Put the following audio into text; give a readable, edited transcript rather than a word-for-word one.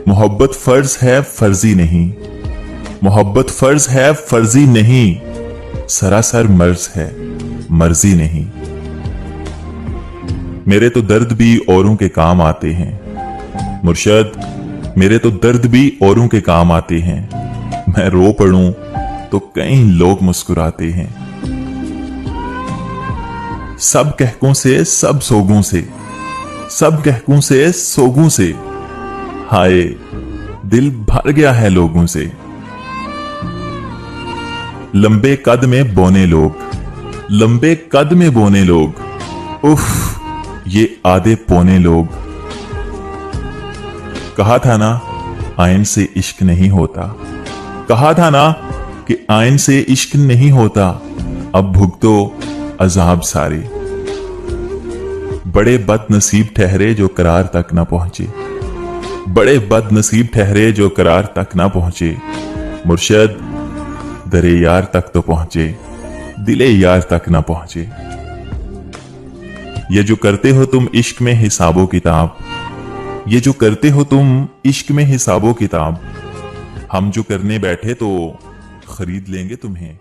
मोहब्बत फर्ज है फर्जी नहीं, मोहब्बत फर्ज है फर्जी नहीं, सरासर मर्ज है मर्जी नहीं। मेरे तो दर्द भी औरों के काम आते हैं मुर्शद, मेरे तो दर्द भी औरों के काम आते हैं। मैं रो पड़ूं तो कई लोग मुस्कुराते हैं। सब कहकों से सब सोगों से, सब कहकों से सोगों से, हाय दिल भर गया है लोगों से। लंबे कद में बोने लोग, लंबे कद में बोने लोग, उफ ये आधे पौने लोग। कहा था ना आयन से इश्क नहीं होता, कहा था ना कि आयन से इश्क नहीं होता, अब भुगतो अजाब सारे। बड़े बदनसीब ठहरे जो करार तक ना पहुंचे, बड़े बदनसीब ठहरे जो करार तक ना पहुंचे। मुर्शद दरे यार तक तो पहुंचे, दिले यार तक ना पहुंचे। ये जो करते हो तुम इश्क में हिसाबो किताब, ये जो करते हो तुम इश्क में हिसाबो किताब, हम जो करने बैठे तो खरीद लेंगे तुम्हें।